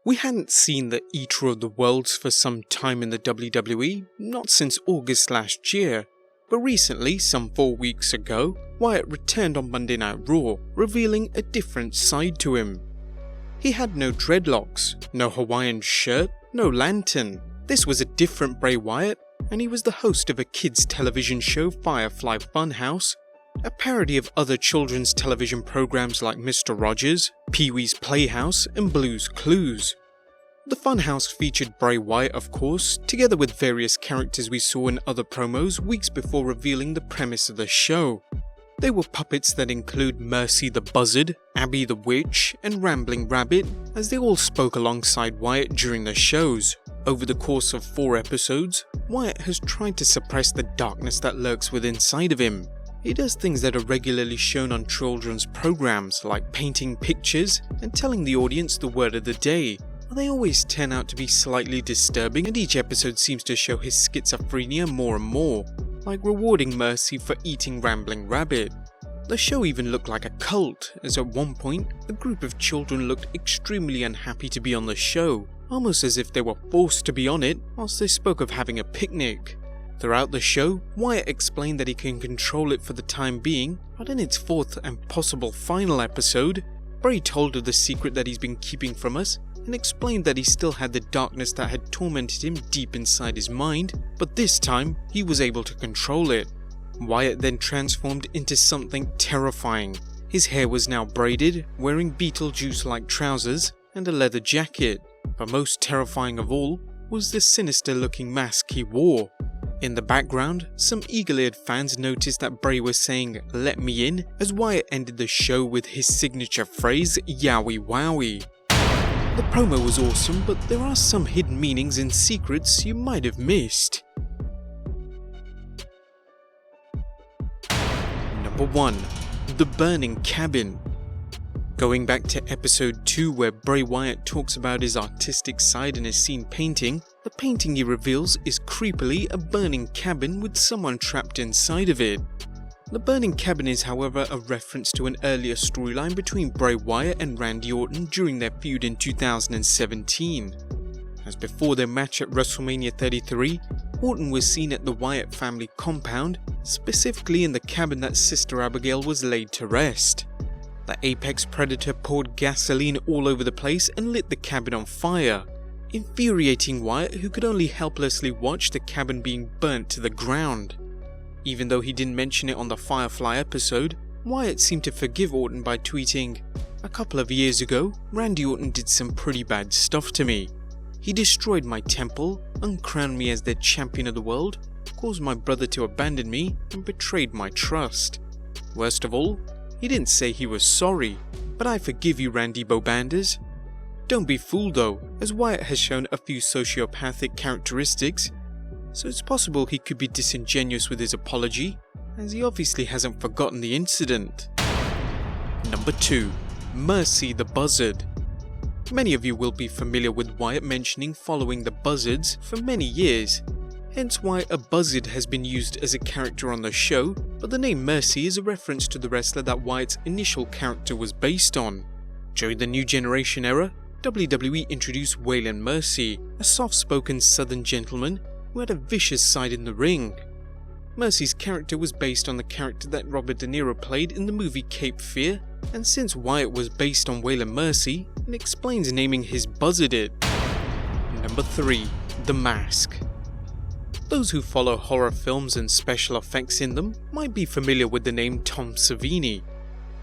We hadn't seen the Eater of the Worlds for some time in the WWE, not since August last year, but recently, some 4 weeks ago, Wyatt returned on Monday Night Raw, revealing a different side to him. He had no dreadlocks, no Hawaiian shirt, no lantern. This was a different Bray Wyatt, and he was the host of a kids' television show, FireFly Fun House, a parody of other children's television programs like Mr. Rogers, Pee-wee's Playhouse, and Blue's Clues. The Funhouse featured Bray Wyatt, of course, together with various characters we saw in other promos weeks before revealing the premise of the show. They were puppets that include Mercy the Buzzard, Abby the Witch, and Rambling Rabbit, as they all spoke alongside Wyatt during the shows. Over the course of 4 episodes, Wyatt has tried to suppress the darkness that lurks within inside of him. He does things that are regularly shown on children's programs, like painting pictures and telling the audience the word of the day. They always turn out to be slightly disturbing, and each episode seems to show his schizophrenia more and more, like rewarding Mercy for eating Rambling Rabbit. The show even looked like a cult, as at one point, a group of children looked extremely unhappy to be on the show, almost as if they were forced to be on it, whilst they spoke of having a picnic. Throughout the show, Wyatt explained that he can control it for the time being, but in its 4th and possible final episode, Bray told of the secret that he's been keeping from us, and explained that he still had the darkness that had tormented him deep inside his mind, but this time, he was able to control it. Wyatt then transformed into something terrifying. His hair was now braided, wearing Beetlejuice-like trousers, and a leather jacket, but most terrifying of all was the sinister-looking mask he wore. In the background, some eagle-eared fans noticed that Bray was saying "let me in" as Wyatt ended the show with his signature phrase "yowie wowie." The promo was awesome, but there are some hidden meanings and secrets you might have missed. Number 1. The Burning Cabin. Going back to episode 2 where Bray Wyatt talks about his artistic side and is seen painting, the painting he reveals is creepily a burning cabin with someone trapped inside of it. The burning cabin is, however, a reference to an earlier storyline between Bray Wyatt and Randy Orton during their feud in 2017. As before their match at Wrestlemania 33, Orton was seen at the Wyatt family compound, specifically in the cabin that Sister Abigail was laid to rest. The apex predator poured gasoline all over the place and lit the cabin on fire, infuriating Wyatt, who could only helplessly watch the cabin being burnt to the ground. Even though he didn't mention it on the Firefly episode, Wyatt seemed to forgive Orton by tweeting, "A couple of years ago, Randy Orton did some pretty bad stuff to me. He destroyed my temple, uncrowned me as their champion of the world, caused my brother to abandon me, and betrayed my trust. Worst of all, he didn't say he was sorry, but I forgive you, Randy Bobanders." Don't be fooled though, as Wyatt has shown a few sociopathic characteristics, so it's possible he could be disingenuous with his apology, as he obviously hasn't forgotten the incident. Number 2. Mercy the Buzzard. Many of you will be familiar with Wyatt mentioning following the Buzzards for many years, hence why a buzzard has been used as a character on the show, but the name Mercy is a reference to the wrestler that Wyatt's initial character was based on. During the New Generation era, WWE introduced Waylon Mercy, a soft-spoken southern gentleman who had a vicious side in the ring. Mercy's character was based on the character that Robert De Niro played in the movie Cape Fear, and since Wyatt was based on Waylon Mercy, it explains naming his buzzard it. Number 3. The Mask. Those who follow horror films and special effects in them might be familiar with the name Tom Savini,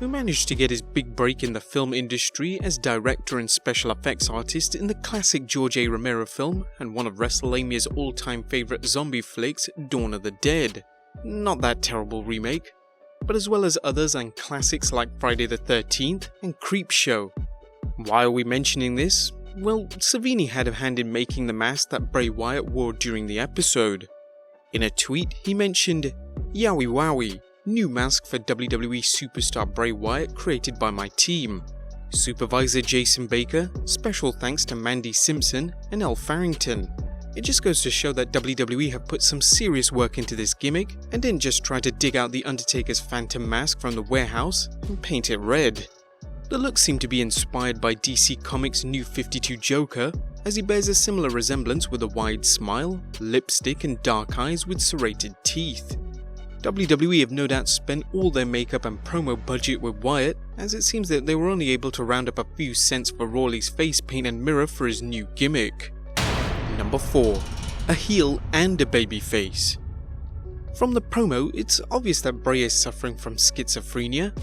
who managed to get his big break in the film industry as director and special effects artist in the classic George A. Romero film and one of Wrestlalamia's all-time favourite zombie flicks, Dawn of the Dead. Not that terrible remake, but as well as others and classics like Friday the 13th and Creepshow. Why are we mentioning this? Well, Savini had a hand in making the mask that Bray Wyatt wore during the episode. In a tweet, he mentioned, "Yowie wowie, new mask for WWE superstar Bray Wyatt created by my team. Supervisor Jason Baker, special thanks to Mandy Simpson and Elle Farrington." It just goes to show that WWE have put some serious work into this gimmick and didn't just try to dig out The Undertaker's phantom mask from the warehouse and paint it red. The look seemed to be inspired by DC Comics' New 52 Joker, as he bears a similar resemblance with a wide smile, lipstick and dark eyes with serrated teeth. WWE have no doubt spent all their makeup and promo budget with Wyatt, as it seems that they were only able to round up a few cents for Rawley's face paint and mirror for his new gimmick. Number 4. A heel and a babyface. From the promo, it's obvious that Bray is suffering from schizophrenia,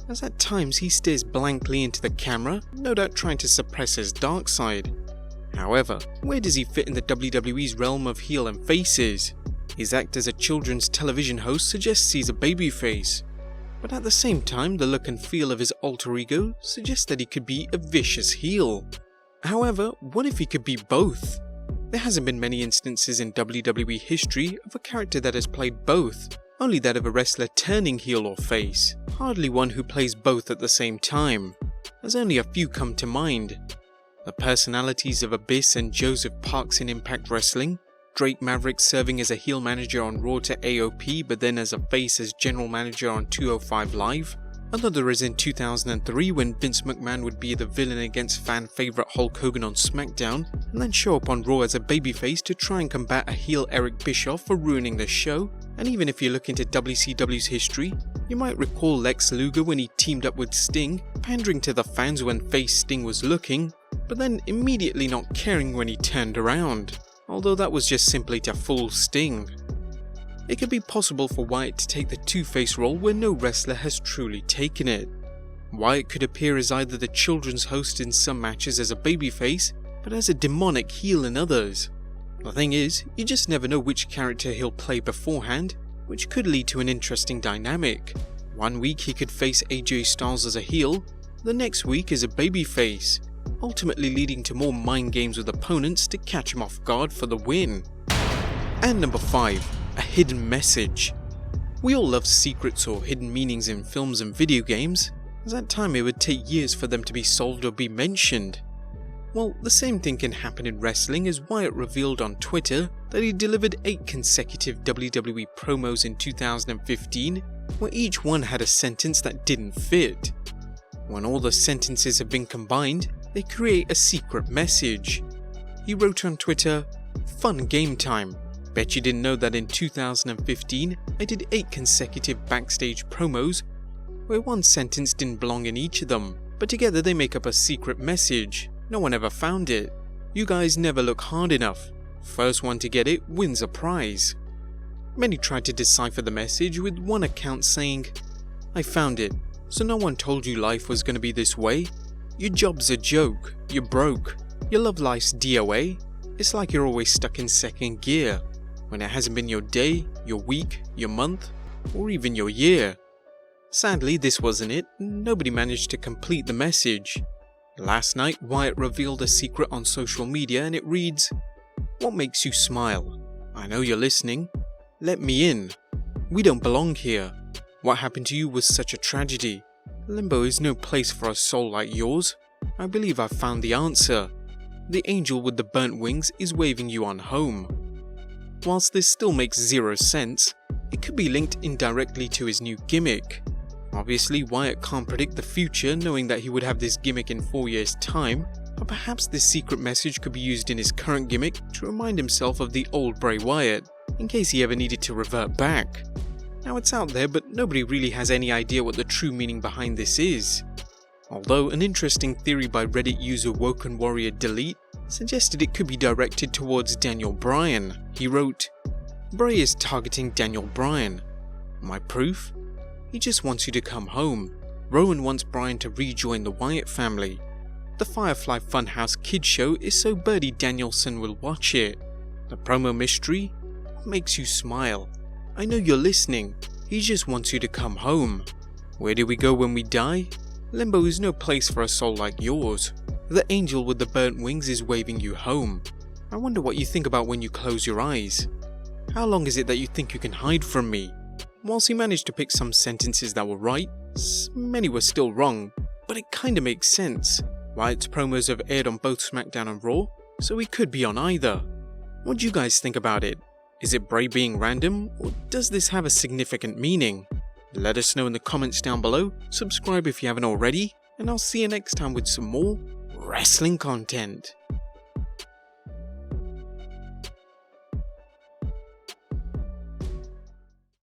as at times he stares blankly into the camera, no doubt trying to suppress his dark side. However, where does he fit in the WWE's realm of heel and faces? His act as a children's television host suggests he's a babyface, but at the same time the look and feel of his alter ego suggests that he could be a vicious heel. However, what if he could be both? There hasn't been many instances in WWE history of a character that has played both, only that of a wrestler turning heel or face, hardly one who plays both at the same time, as only a few come to mind. The personalities of Abyss and Joseph Parks in Impact Wrestling, Drake Maverick serving as a heel manager on Raw to AOP but then as a face as general manager on 205 Live. Another is in 2003 when Vince McMahon would be the villain against fan favourite Hulk Hogan on SmackDown and then show up on Raw as a babyface to try and combat a heel Eric Bischoff for ruining the show. And even if you look into WCW's history, you might recall Lex Luger when he teamed up with Sting, pandering to the fans when face Sting was looking, but then immediately not caring when he turned around, although that was just simply to fool Sting. It could be possible for Wyatt to take the two-face role where no wrestler has truly taken it. Wyatt could appear as either the children's host in some matches as a babyface, but as a demonic heel in others. The thing is, you just never know which character he'll play beforehand, which could lead to an interesting dynamic. One week he could face AJ Styles as a heel, the next week as a babyface, ultimately leading to more mind games with opponents to catch him off guard for the win. And number 5. A hidden message. We all love secrets or hidden meanings in films and video games, as at times it would take years for them to be solved or be mentioned. Well, the same thing can happen in wrestling, as Wyatt revealed on Twitter that he delivered 8 consecutive WWE promos in 2015, where each one had a sentence that didn't fit. When all the sentences have been combined, they create a secret message. He wrote on Twitter, "Fun game time. Bet you didn't know that in 2015 I did 8 consecutive backstage promos where one sentence didn't belong in each of them, but together they make up a secret message. No one ever found it. You guys never look hard enough. First one to get it wins a prize." Many tried to decipher the message, with one account saying, "I found it. So no one told you life was going to be this way? Your job's a joke. You're broke. Your love life's DOA. It's like you're always stuck in second gear, when it hasn't been your day, your week, your month, or even your year." Sadly, this wasn't it. Nobody managed to complete the message. Last night, Wyatt revealed a secret on social media, and it reads, "What makes you smile? I know you're listening. Let me in. We don't belong here. What happened to you was such a tragedy. Limbo is no place for a soul like yours. I believe I've found the answer. The angel with the burnt wings is waving you on home." Whilst this still makes zero sense, it could be linked indirectly to his new gimmick. Obviously, Wyatt can't predict the future, knowing that he would have this gimmick in 4 years' time, but perhaps this secret message could be used in his current gimmick to remind himself of the old Bray Wyatt, in case he ever needed to revert back. Now it's out there, but nobody really has any idea what the true meaning behind this is. Although an interesting theory by Reddit user Woken Warrior Delete suggested it could be directed towards Daniel Bryan. He wrote, "Bray is targeting Daniel Bryan. My proof? He just wants you to come home. Rowan wants Bryan to rejoin the Wyatt family. The FireFly Fun House kids show is so Birdie Danielson will watch it. The promo mystery? What makes you smile? I know you're listening. He just wants you to come home. Where do we go when we die? Limbo is no place for a soul like yours. The angel with the burnt wings is waving you home. I wonder what you think about when you close your eyes. How long is it that you think you can hide from me?" Whilst he managed to pick some sentences that were right, many were still wrong, but it kinda makes sense. Wyatt's promos have aired on both SmackDown and Raw, so he could be on either. What do you guys think about it? Is it Bray being random, or does this have a significant meaning? Let us know in the comments down below, subscribe if you haven't already, and I'll see you next time with some more wrestling content.